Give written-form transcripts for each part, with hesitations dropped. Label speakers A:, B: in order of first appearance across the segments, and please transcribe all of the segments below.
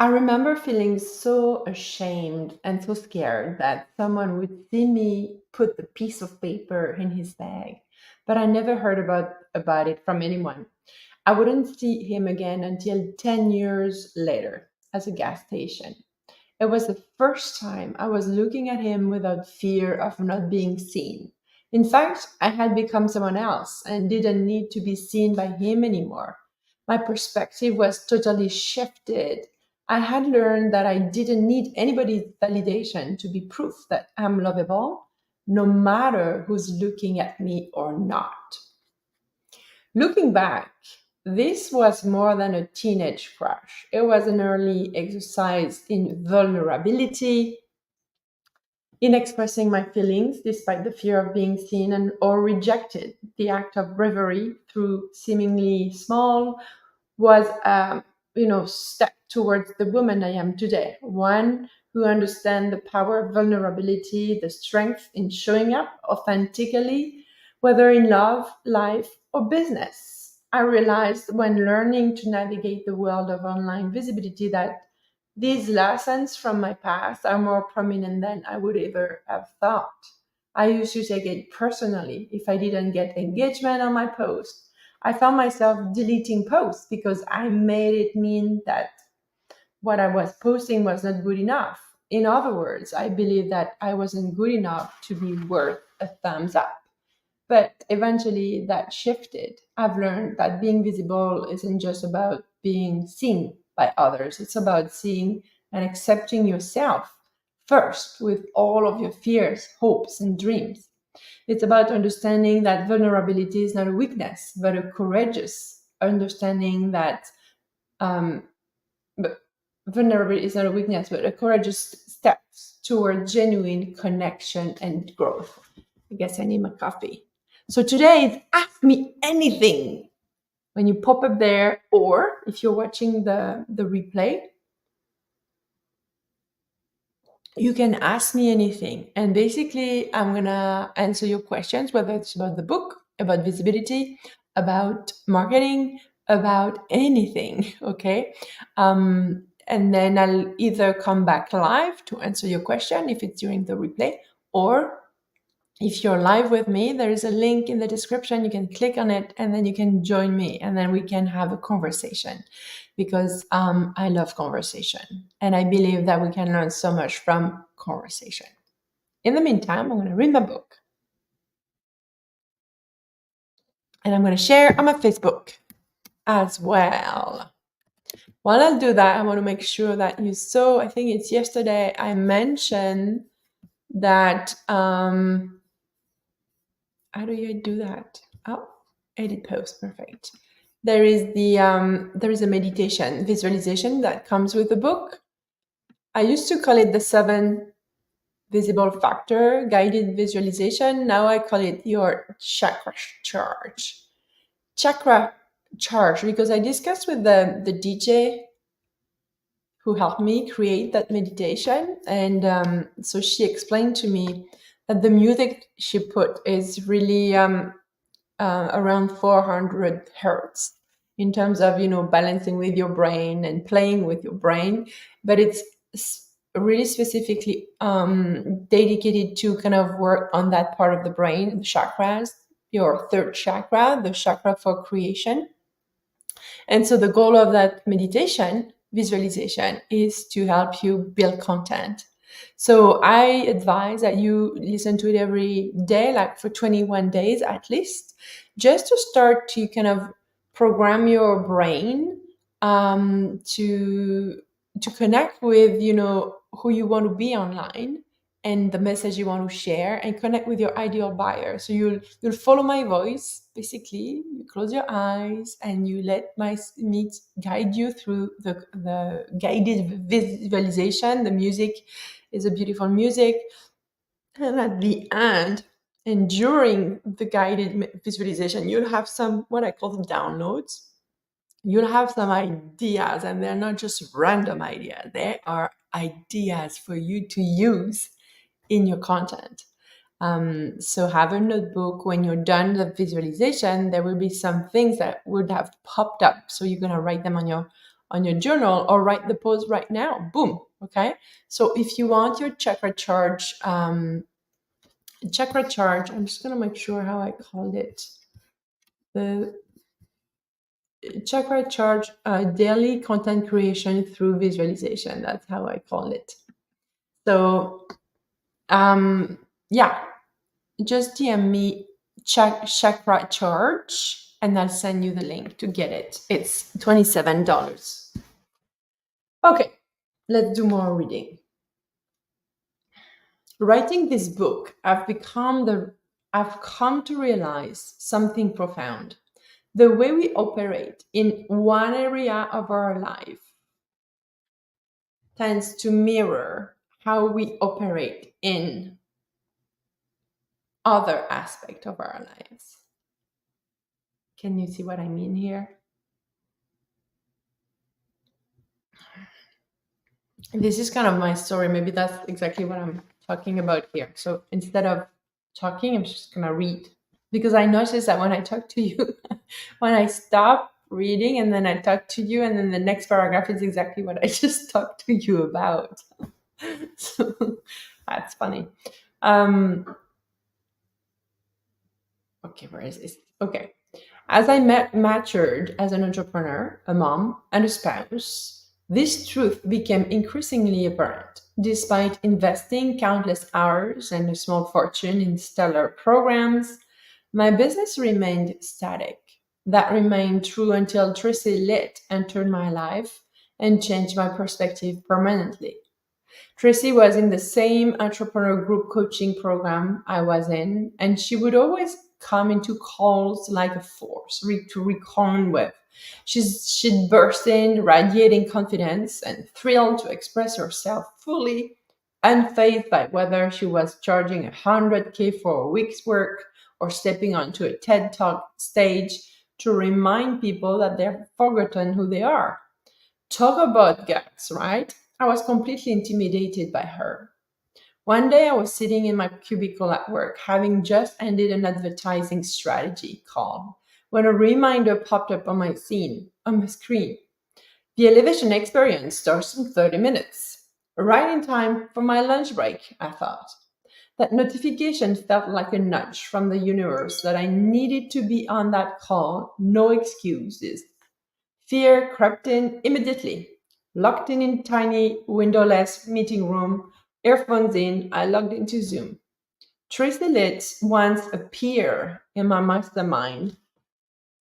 A: I remember feeling so ashamed and so scared that someone would see me put the piece of paper in his bag, but I never heard about it from anyone. I wouldn't see him again until 10 years later at a gas station. It was the first time I was looking at him without fear of not being seen. In fact, I had become someone else and didn't need to be seen by him anymore. My perspective was totally shifted. I had learned that I didn't need anybody's validation to be proof that I'm lovable, no matter who's looking at me or not. Looking back, this was more than a teenage crush. It was an early exercise in vulnerability, in expressing my feelings despite the fear of being seen and or rejected. The act of bravery, through seemingly small, was step towards the woman I am today. One who understands the power of vulnerability, the strength in showing up authentically, whether in love, life, or business. I realized when learning to navigate the world of online visibility that these lessons from my past are more prominent than I would ever have thought. I used to take it personally if I didn't get engagement on my post. I found myself deleting posts because I made it mean that what I was posting was not good enough. In other words, I believed that I wasn't good enough to be worth a thumbs up. But eventually that shifted. I've learned that being visible isn't just about being seen by others, it's about seeing and accepting yourself first with all of your fears, hopes, and dreams. It's about understanding that vulnerability is not a weakness, but a courageous understanding that um, but vulnerability is not a weakness, but a courageous steps toward genuine connection and growth. I guess I need my coffee. So today it's Ask Me Anything. When you pop up there, or if you're watching the replay, you can ask me anything. And basically, I'm going to answer your questions, whether it's about the book, about visibility, about marketing, about anything. Okay. And then I'll either come back live to answer your question if it's during the replay, or if you're live with me, there is a link in the description. You can click on it and then you can join me and then we can have a conversation because I love conversation and I believe that we can learn so much from conversation. In the meantime, I'm going to read my book and I'm going to share on my Facebook as well. While I'll do that, I want to make sure that you saw, I think it's yesterday, I mentioned that how do you do that? Oh, edit post, perfect. There is a meditation visualization that comes with the book. I used to call it the 7 visible factor guided visualization. Now I call it your chakra charge. Chakra charge, because I discussed with the DJ who helped me create that meditation. And so she explained to me that the music she put is really around 400 hertz in terms of balancing with your brain and playing with your brain, but it's really specifically dedicated to kind of work on that part of the brain, the chakras, your third chakra, the chakra for creation. And so the goal of that meditation visualization is to help you build content. So I advise that you listen to it every day, like for 21 days at least, just to start to kind of program your brain to connect with who you want to be online and the message you want to share, and connect with your ideal buyer. So you'll follow my voice. Basically, you close your eyes and you let me guide you through the guided visualization. The music is a beautiful music, and at the end and during the guided visualization, you'll have some what I call the downloads. You'll have some ideas, and they're not just random ideas. They are ideas for you to use in your content. So have a notebook. When you're done the visualization, there will be some things that would have popped up. So you're going to write them on your journal or write the post right now. Boom. Okay. So if you want your chakra charge, I'm just going to make sure how I called it. The chakra charge daily content creation through visualization. That's how I call it. So, yeah, just DM me chakra charge and I'll send you the link to get it. It's $27. Okay, let's do more reading. Writing this book, I've come to realize something profound. The way we operate in one area of our life tends to mirror how we operate in other aspect of our lives. Can you see what I mean here? This is kind of my story. Maybe that's exactly what I'm talking about here. So instead of talking, I'm just going to read because I noticed that when I talk to you, when I stop reading and then I talk to you, and then the next paragraph is exactly what I just talked to you about. So that's funny. Okay, where is this? Okay. As I matured as an entrepreneur, a mom, and a spouse, this truth became increasingly apparent. Despite investing countless hours and a small fortune in stellar programs, my business remained static. That remained true until Tracy Litt entered my life and changed my perspective permanently. Tracy was in the same entrepreneur group coaching program I was in, and she would always come into calls like a force to reckon with. She'd burst in, radiating confidence and thrilled to express herself fully, unfazed by whether she was charging 100K for a week's work or stepping onto a TED Talk stage to remind people that they've forgotten who they are. Talk about guts, right? I was completely intimidated by her. One day I was sitting in my cubicle at work, having just ended an advertising strategy call, when a reminder popped up on my screen. The elevation experience starts in 30 minutes. Right in time for my lunch break, I thought. That notification felt like a nudge from the universe that I needed to be on that call, no excuses. Fear crept in immediately. Locked in tiny windowless meeting room, earphones in, I logged into Zoom. Tracy Litz, once a peer in my mastermind,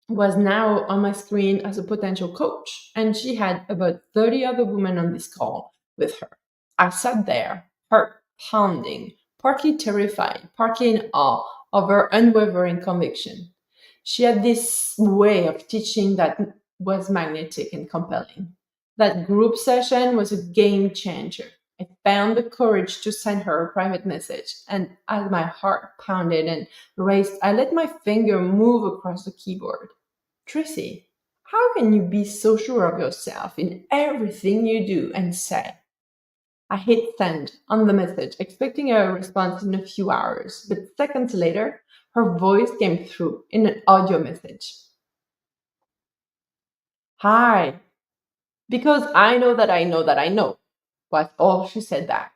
A: was now on my screen as a potential coach, and she had about 30 other women on this call with her. I sat there, heart pounding, partly terrified, partly in awe of her unwavering conviction. She had this way of teaching that was magnetic and compelling. That group session was a game changer. I found the courage to send her a private message, and as my heart pounded and raced, I let my finger move across the keyboard. Tracy, how can you be so sure of yourself in everything you do and say? I hit send on the message, expecting a response in a few hours, but seconds later, her voice came through in an audio message. Hi, because I know that I know that I know, was all she said back.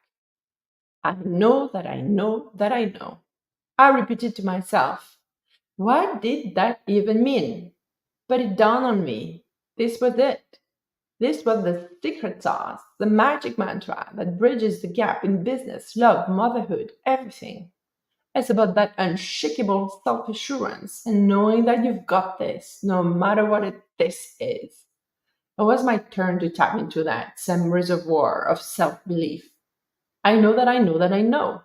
A: I know that I know that I know. I repeated to myself, what did that even mean? But it dawned on me. This was it. This was the secret sauce, the magic mantra that bridges the gap in business, love, motherhood, everything. It's about that unshakable self assurance and knowing that you've got this, no matter what this is. It was my turn to tap into that same reservoir of self belief. I know that I know that I know.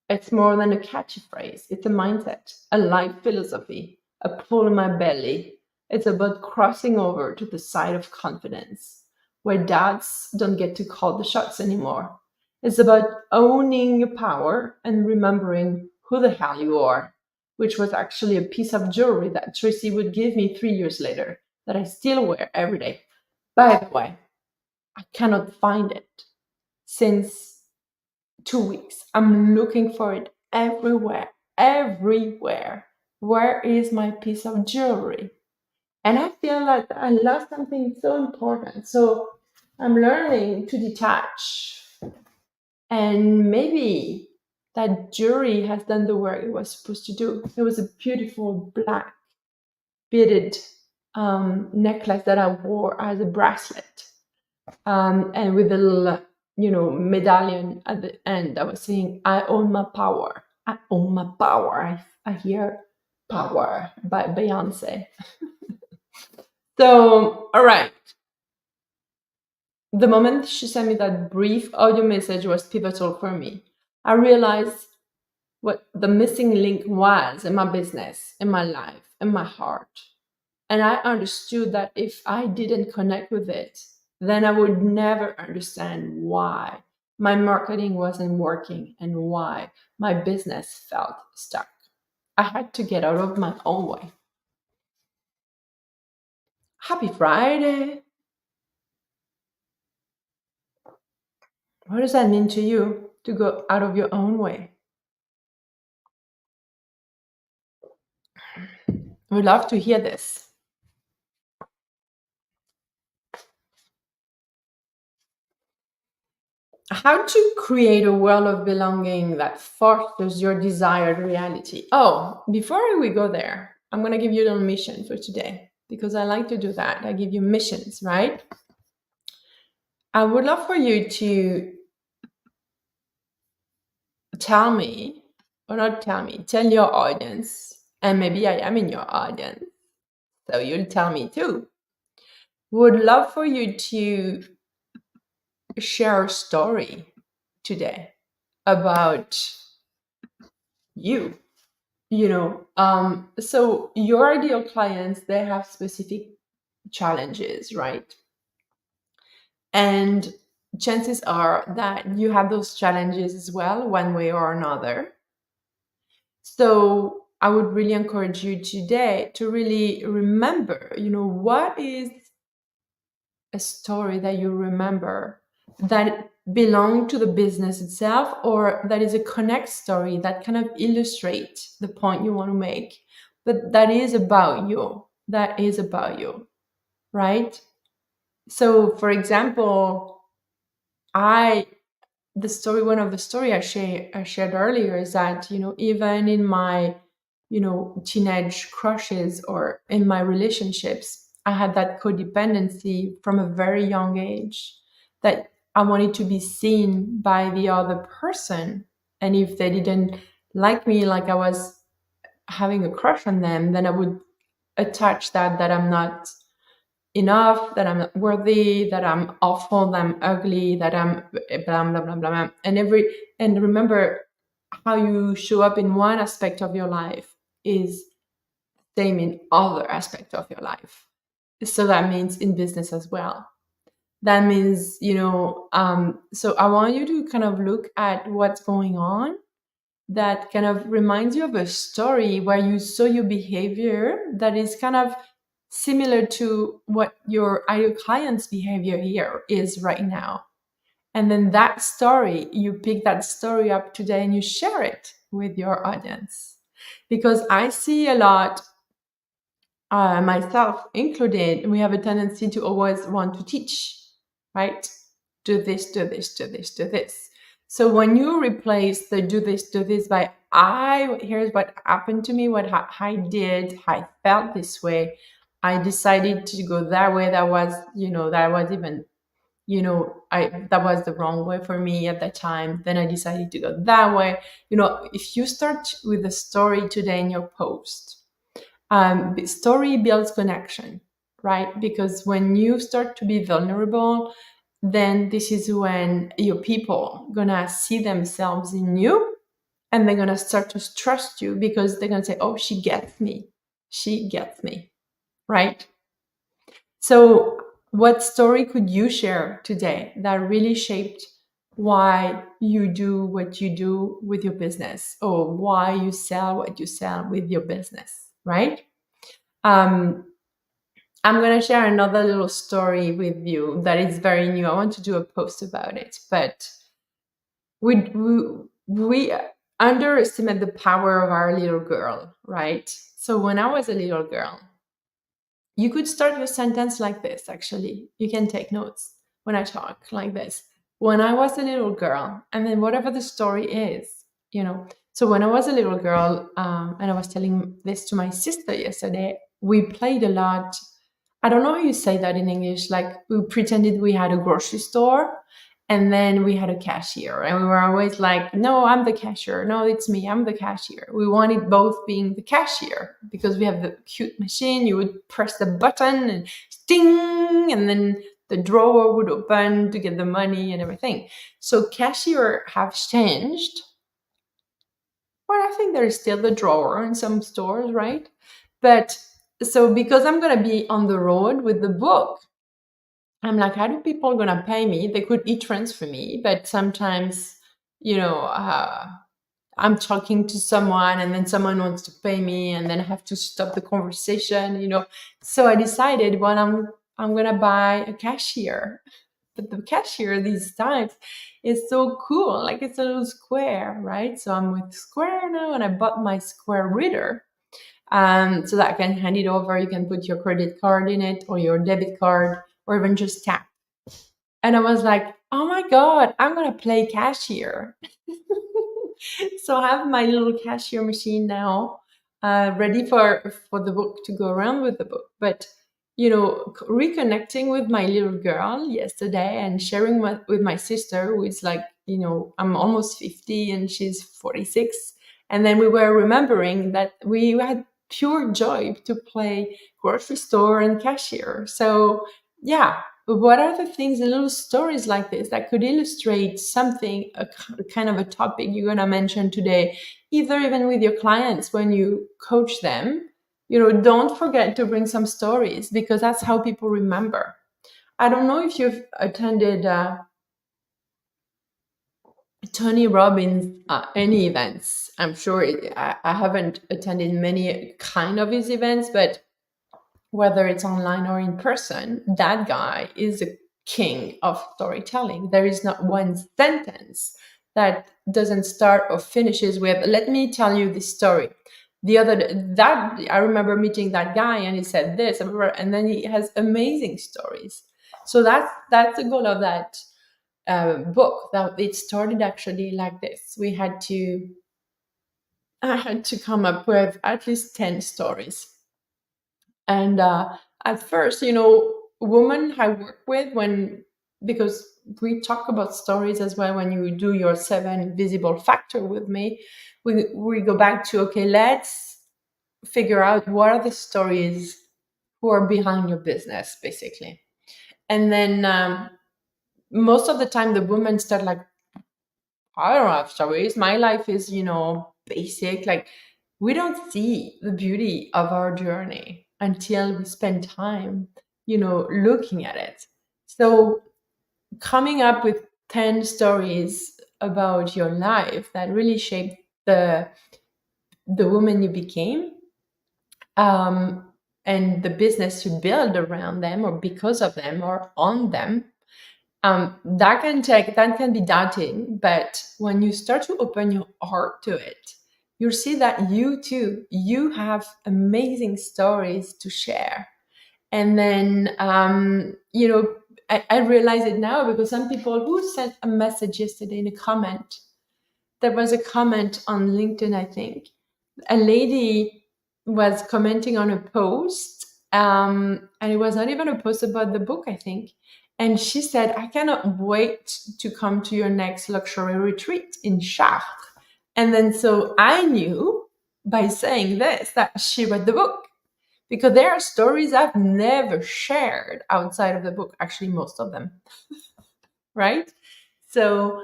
A: It's more than a catchy phrase. It's a mindset, a life philosophy, a pull in my belly. It's about crossing over to the side of confidence, where doubts don't get to call the shots anymore. It's about owning your power and remembering who the hell you are, which was actually a piece of jewelry that Tracy would give me 3 years later that I still wear every day. By the way, I cannot find it since 2 weeks. I'm looking for it everywhere, everywhere. Where is my piece of jewelry? And I feel that I lost something so important. So I'm learning to detach. And maybe that jewelry has done the work it was supposed to do. It was a beautiful black beaded necklace that I wore as a bracelet, and with a little, medallion at the end. I was saying, "I own my power. I own my power." I hear "Power" by Beyonce. So, all right. The moment she sent me that brief audio message was pivotal for me. I realized what the missing link was in my business, in my life, in my heart. And I understood that if I didn't connect with it, then I would never understand why my marketing wasn't working and why my business felt stuck. I had to get out of my own way. Happy Friday. What does that mean to you to go out of your own way? I would love to hear this. How to create a world of belonging that fosters your desired reality. Oh, before we go there, I'm going to give you a little mission for today because I like to do that. I give you missions, right? I would love for you to tell me, or not tell me, tell your audience, and maybe I am in your audience, so you'll tell me too. Would love for you to share a story today about you. So your ideal clients, they have specific challenges, right? And chances are that you have those challenges as well, one way or another. So I would really encourage you today to really remember, what is a story that you remember that belong to the business itself, or that is a connect story that kind of illustrate the point you want to make, but that is about you, right? So for example, I the story one of the story I shared earlier is that, even in my, teenage crushes or in my relationships, I had that codependency from a very young age, that I wanted to be seen by the other person. And if they didn't like me, like I was having a crush on them, then I would attach that I'm not enough, that I'm not worthy, that I'm awful, that I'm ugly, that I'm blah blah blah blah blah. And remember, how you show up in one aspect of your life is same in other aspect of your life. So that means in business as well. That means, so I want you to kind of look at what's going on that kind of reminds you of a story where you saw your behavior that is kind of similar to what your ideal client's behavior here is right now. And then that story, you pick that story up today and you share it with your audience. Because I see a lot, myself included, we have a tendency to always want to teach, right? Do this, do this, do this, do this. So when you replace the do this by here's what happened to me, what I did, I felt this way. I decided to go that way. That was, that was even, that was the wrong way for me at that time. Then I decided to go that way. If you start with the story today in your post, story builds connection, right? Because when you start to be vulnerable, then this is when your people gonna see themselves in you, and they're gonna start to trust you because they're gonna say, "Oh, she gets me," right? So what story could you share today that really shaped why you do what you do with your business, or why you sell what you sell with your business, right? um, I'm going to share another little story with you that is very new. I want to do a post about it, but we underestimate the power of our little girl, right? So when I was a little girl, You could start your sentence like this, actually. You can take notes when I talk like this. When I was a little girl, and then whatever the story is, you know. So when I was a little girl, and I was telling this to my sister yesterday, we played a lot. I don't know how you say that in English. Like we pretended we had a grocery store and then we had a cashier. And we were always like, no, I'm the cashier. No, it's me. I'm the cashier. We wanted both being the cashier because we have the cute machine. You would press the button and ding, and then the drawer would open to get the money and everything. So cashier have changed. Well, I think there is still the drawer in some stores, right? But so because I'm gonna be on the road with the book, I'm like, how do people gonna pay me? They could e-transfer me, but sometimes, you know, I'm talking to someone and then someone wants to pay me, and then I have to stop the conversation, you know. So I decided, well, I'm gonna buy a cashier. But the cashier these times is so cool. Like it's a little square, right? So I'm with Square now, and I bought my Square reader, so that I can hand it over. You can put your credit card in it or your debit card or even just tap. And I was like, oh my God, I'm going to play cashier. So I have my little cashier machine now, ready for the book to go around with the book. But reconnecting with my little girl yesterday and sharing with my sister, who is like, I'm almost 50 and she's 46. And then we were remembering that we had pure joy to play grocery store and cashier. So yeah, what are the things, the little stories like this that could illustrate something, a kind of a topic you're going to mention today, either even with your clients when you coach them? Don't forget to bring some stories, because that's how people remember. I don't know if you've attended Tony Robbins any events. I'm sure I haven't attended many kind of his events, but whether it's online or in person, that guy is a king of storytelling. There is not one sentence that doesn't start or finishes with, let me tell you this story. That I remember meeting that guy and he said this, and then he has amazing stories. So that's the goal of that book. That it started actually like this. I had to come up with at least 10 stories. And at first, women I work with, because we talk about stories as well when you do your 7 visible factor with me, we go back to, okay, let's figure out what are the stories who are behind your business, basically. And then most of the time the women start like, I don't have stories. My life is, basic. Like, we don't see the beauty of our journey until we spend time, looking at it. So, coming up with 10 stories about your life that really shaped the woman you became, and the business you build around them or because of them or on them, that can be daunting. But when you start to open your heart to it, you'll see that you have amazing stories to share. And then I realize it now, because some people who sent a message yesterday in a comment, there was a comment on LinkedIn, I think. A lady was commenting on a post, and it was not even a post about the book, I think. And she said, I cannot wait to come to your next luxury retreat in Chartres. And then so I knew by saying this that she read the book, because there are stories I've never shared outside of the book, actually, most of them. Right? So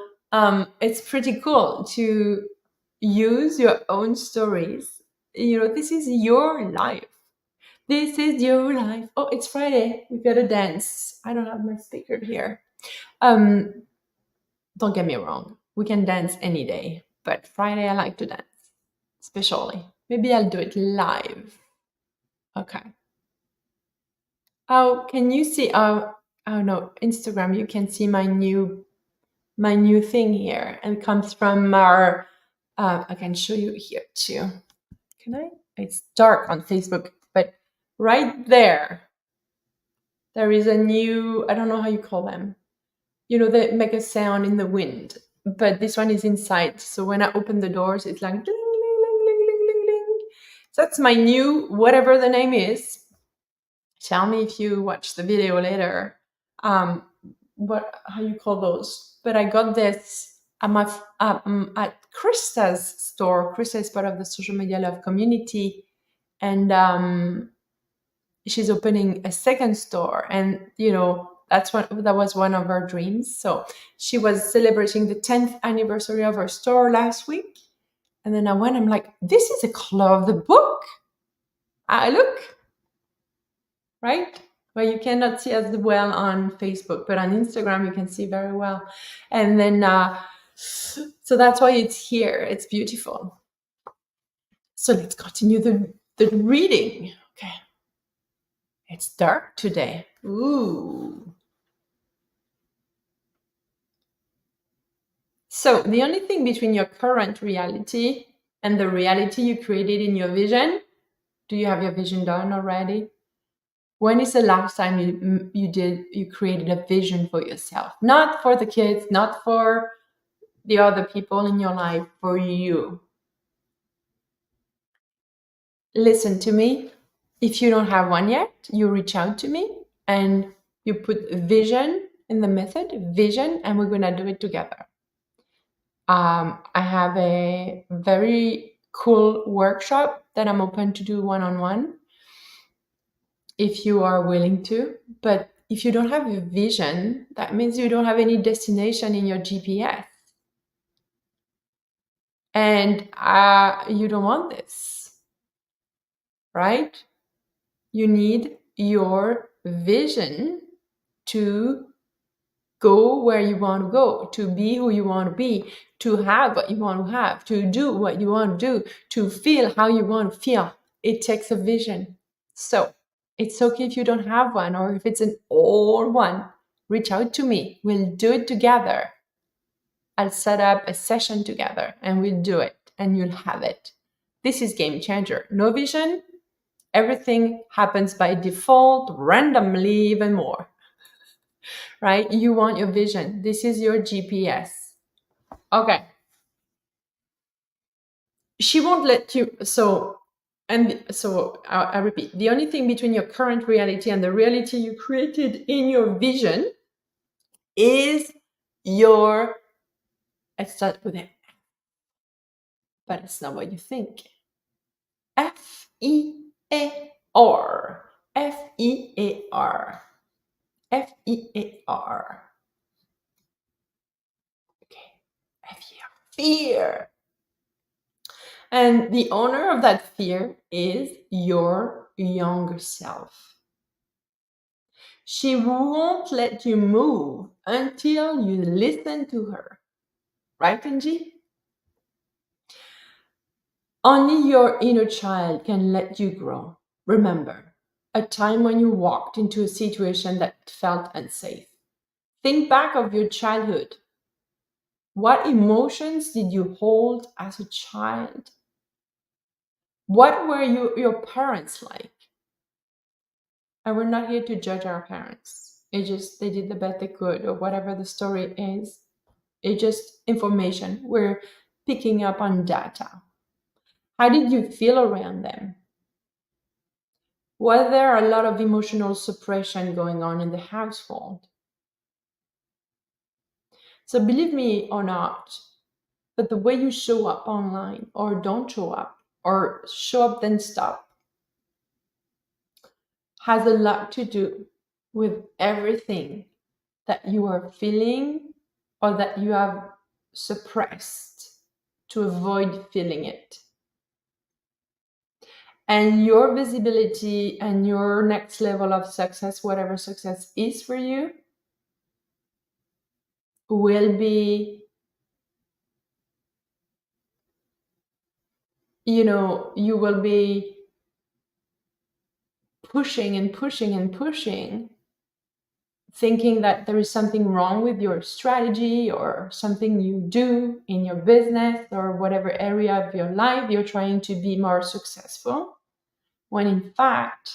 A: it's pretty cool to use your own stories. This is your life. This is your life. Oh, it's Friday. We gotta dance. I don't have my speaker here. Um, don't get me wrong. We can dance any day, but Friday I like to dance, especially. Maybe I'll do it live. Okay. Oh, can you see? Oh no, Instagram. You can see my new thing here, and it comes from our. I can show you here too. Can I? It's dark on Facebook, but right there, There is a new, I don't know how you call them. You know, they make a sound in the wind, but this one is inside. So when I open the doors, it's like ding, ding, ding, ding, ding, ding, ding. So that's my new, whatever the name is. Tell me if you watch the video later. Um, what, how you call those? But I got this at Krista's store. Krista is part of the social media love community, and she's opening a second store. And that was one of her dreams. So she was celebrating the 10th anniversary of her store last week. And then I went, I'm like, this is a color of the book. I look, right? Well, you cannot see as well on Facebook, but on Instagram you can see very well. And then, so that's why it's here. It's beautiful. So let's continue the reading. Okay. It's dark today. Ooh. So the only thing between your current reality and the reality you created in your vision, do you have your vision done already? When is the last time you created a vision for yourself? Not for the kids, not for the other people in your life, for you. Listen to me. If you don't have one yet, you reach out to me and you put vision in the method, vision, and we're going to do it together. I have a very cool workshop that I'm open to do one-on-one if you are willing to. But if you don't have a vision, that means you don't have any destination in your GPS. And you don't want this, right? You need your vision to go where you want to go, to be who you want to be, to have what you want to have, to do what you want to do, to feel how you want to feel. It takes a vision. So it's okay if you don't have one, or if it's an old one, reach out to me. We'll do it together. I'll set up a session together and we'll do it and you'll have it. This is game changer. No vision, everything happens by default, randomly, even more. Right? You want your vision. This is your GPS. Okay. She won't let you. I repeat, the only thing between your current reality and the reality you created in your vision is your, let's start with it, but it's not what you think. F-E-A-R. F-E-A-R. F-E-A-R. Okay. F-E-A-R. Fear. And the owner of that fear is your younger self. She won't let you move until you listen to her. Right, Angie? Only your inner child can let you grow. Remember, a time when you walked into a situation that felt unsafe. Think back of your childhood. What emotions did you hold as a child? What were your parents like? And we're not here to judge our parents. It's just they did the best they could, or whatever the story is. It's just information. We're picking up on data. How did you feel around them? Was there a lot of emotional suppression going on in the household? So believe me or not, but the way you show up online, or don't show up, or show up then stop, has a lot to do with everything that you are feeling or that you have suppressed to avoid feeling it. And your visibility and your next level of success, whatever success is for you, will be, you will be pushing and pushing and pushing, thinking that there is something wrong with your strategy or something you do in your business or whatever area of your life you're trying to be more successful, when in fact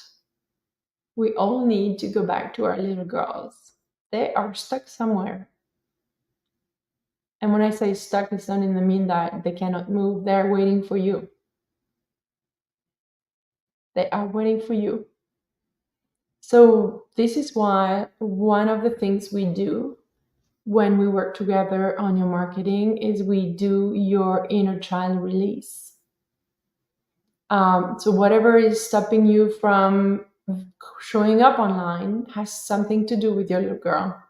A: We all need to go back to our little girls. They are stuck somewhere. And when I say stuck, it's not in the mean that they cannot move. They're waiting for you. They are waiting for you. So this is why one of the things we do when we work together on your marketing is we do your inner child release. So whatever is stopping you from showing up online has something to do with your little girl.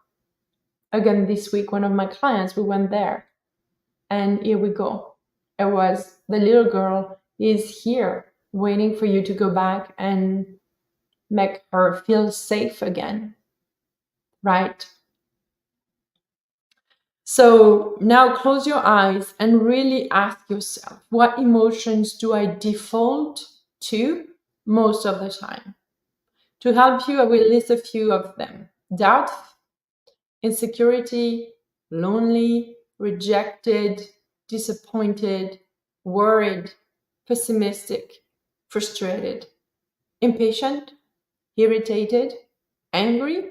A: Again, this week, one of my clients, we went there, and here we go. It was the little girl is here waiting for you to go back and make her feel safe again, right? So now close your eyes and really ask yourself, what emotions do I default to most of the time? To help you, I will list a few of them: doubt, insecurity, lonely, rejected, disappointed, worried, pessimistic, frustrated, impatient, irritated, angry,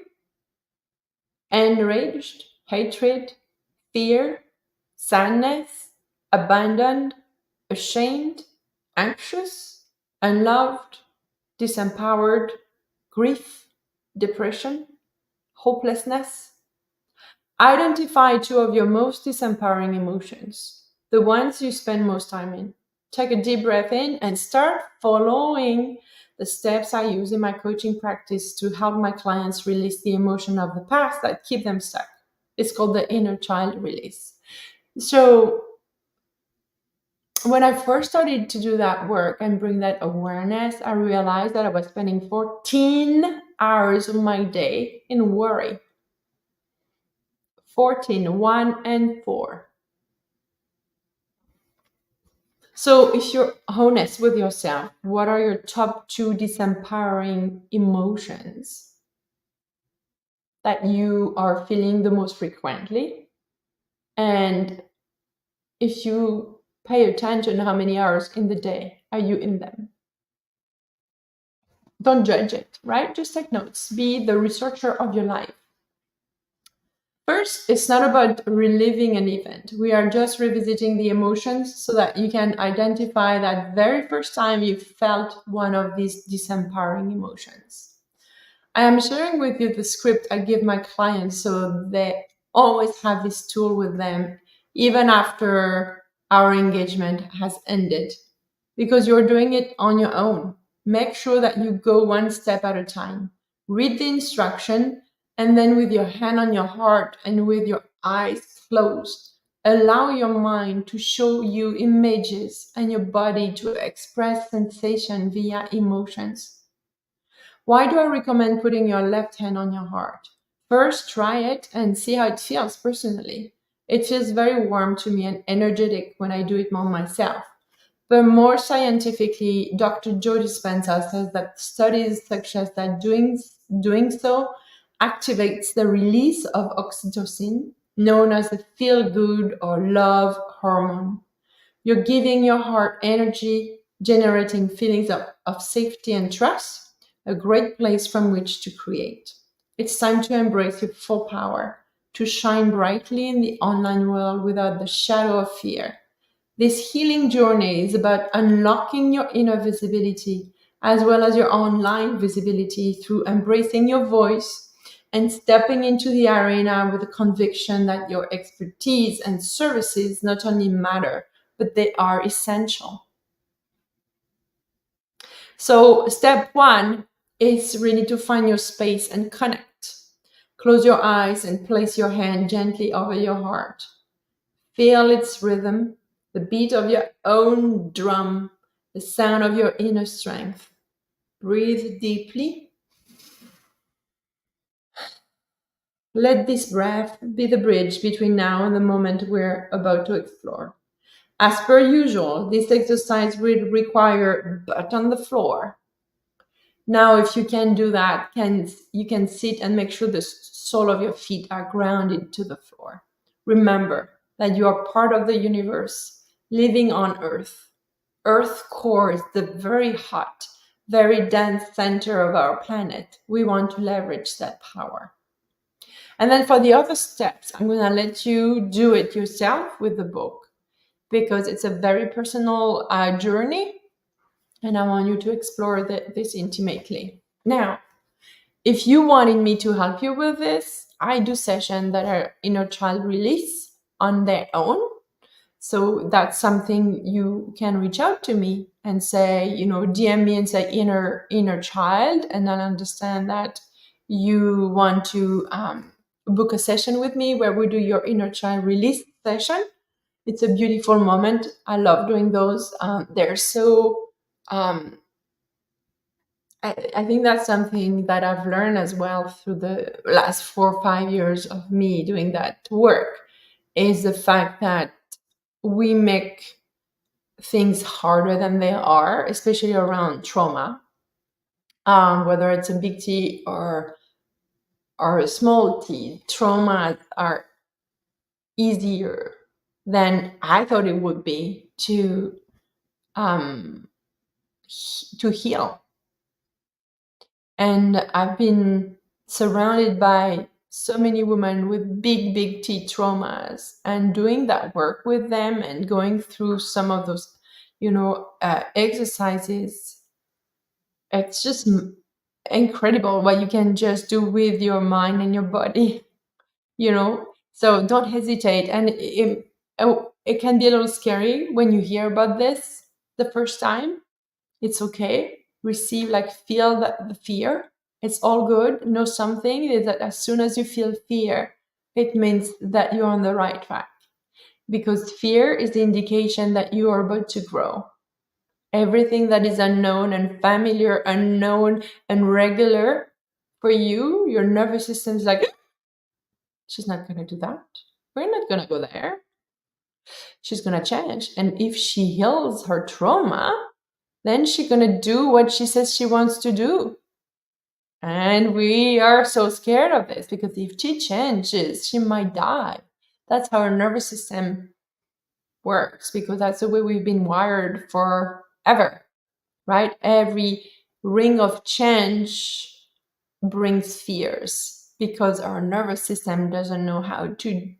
A: enraged, hatred, fear, sadness, abandoned, ashamed, anxious, unloved, disempowered, grief, depression, hopelessness. Identify two of your most disempowering emotions, the ones you spend most time in. Take a deep breath in and start following the steps I use in my coaching practice to help my clients release the emotion of the past that keep them stuck. It's called the inner child release. So when I first started to do that work and bring that awareness, I realized that I was spending 14 hours of my day in worry. 14, 1 and 4. So if you're honest with yourself, what are your top 2 disempowering emotions that you are feeling the most frequently? And if you pay attention, how many hours in the day are you in them? Don't judge it, right? Just take notes. Be the researcher of your life. First, it's not about reliving an event. We are just revisiting the emotions so that you can identify that very first time you felt one of these disempowering emotions. I am sharing with you the script I give my clients so they always have this tool with them, even after our engagement has ended, because you're doing it on your own. Make sure that you go one step at a time. Read the instruction, and then with your hand on your heart and with your eyes closed, allow your mind to show you images and your body to express sensation via emotions. Why do I recommend putting your left hand on your heart? First, try it and see how it feels personally. It feels very warm to me and energetic when I do it more myself. But more scientifically, Dr. Joe Dispenza says that studies suggest that doing so activates the release of oxytocin, known as the feel good or love hormone. You're giving your heart energy, generating feelings of safety and trust, a great place from which to create. It's time to embrace your full power, to shine brightly in the online world without the shadow of fear. This healing journey is about unlocking your inner visibility as well as your online visibility through embracing your voice and stepping into the arena with the conviction that your expertise and services not only matter, but they are essential. So, step 1 is really to find your space and connect. Close your eyes and place your hand gently over your heart. Feel its rhythm, the beat of your own drum, the sound of your inner strength. Breathe deeply. Let this breath be the bridge between now and the moment we're about to explore. As per usual, this exercise will require butt on the floor. Now, if you can do that, you can sit and make sure the sole of your feet are grounded to the floor. Remember that you are part of the universe, living on Earth. Earth core is the very heart, very dense center of our planet. We want to leverage that power. And then for the other steps, I'm going to let you do it yourself with the book because it's a very personal journey, and I want you to explore this intimately. Now, if you wanted me to help you with this, I do sessions that are inner child release on their own. So that's something you can reach out to me and say, DM me and say inner child, and I'll understand that you want to book a session with me where we do your inner child release session. It's a beautiful moment. I love doing those. They're so I think that's something that I've learned as well through the last 4 or 5 years of me doing that work, is the fact that we make things harder than they are, especially around trauma, whether it's a big T or a small T. Traumas are easier than I thought it would be um, to heal. And I've been surrounded by so many women with big, big T traumas, and doing that work with them and going through some of those, exercises. It's just incredible what you can just do with your mind and your body, So don't hesitate. And it can be a little scary when you hear about this the first time. It's okay. Feel the fear. It's all good. Know something is that as soon as you feel fear, it means that you're on the right track, because fear is the indication that you are about to grow. Everything that is unknown and familiar, unknown and regular for you, your nervous system is like, she's not going to do that. We're not going to go there. She's going to change. And if she heals her trauma, then she's going to do what she says she wants to do. And we are so scared of this because if she changes, she might die. That's how our nervous system works, because that's the way we've been wired forever, right? Every ring of change brings fears because our nervous system doesn't know how to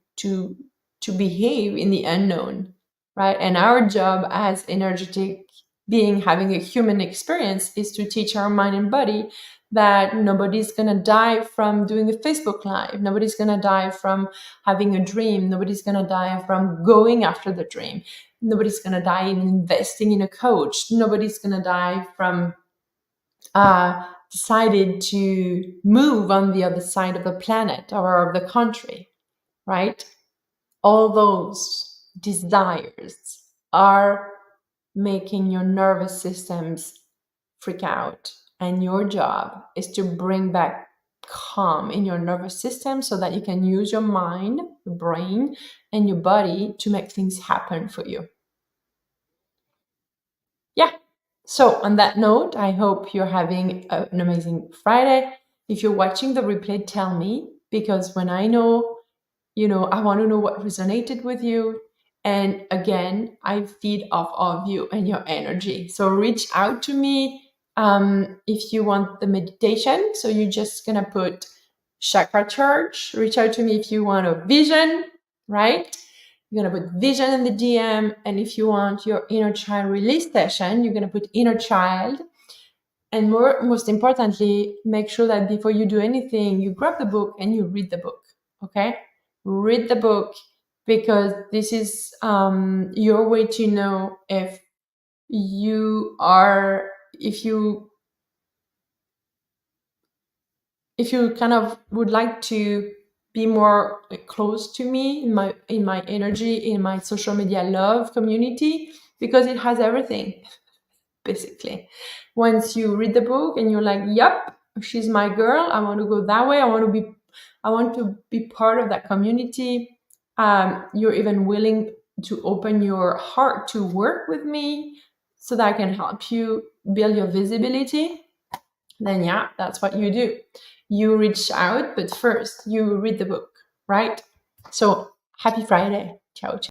A: behave in the unknown, right? And our job as energetic being having a human experience is to teach our mind and body that nobody's going to die from doing a Facebook Live. Nobody's going to die from having a dream. Nobody's going to die from going after the dream. Nobody's going to die in investing in a coach. Nobody's going to die from decided to move on the other side of the planet or of the country, right? All those desires are making your nervous systems freak out. And your job is to bring back calm in your nervous system so that you can use your mind, your brain, and your body to make things happen for you. Yeah. So on that note, I hope you're having an amazing Friday. If you're watching the replay, tell me, because when I know, I want to know what resonated with you. And again, I feed off of you and your energy. So reach out to me if you want the meditation. So you're just going to put chakra charge. Reach out to me if you want a vision, right? You're going to put vision in the DM. And if you want your inner child release session, you're going to put inner child. And most importantly, make sure that before you do anything, you grab the book and you read the book. Okay? Read the book, because this is your way to know if you kind of would like to be more close to me in my energy, in my social media love community, because it has everything. Basically, once you read the book and you're like, yep, she's my girl, I want to go that way, I want to be part of that community, you're even willing to open your heart to work with me so that I can help you build your visibility, then yeah, that's what you do. You reach out, but first you read the book, right? So happy Friday. Ciao, ciao.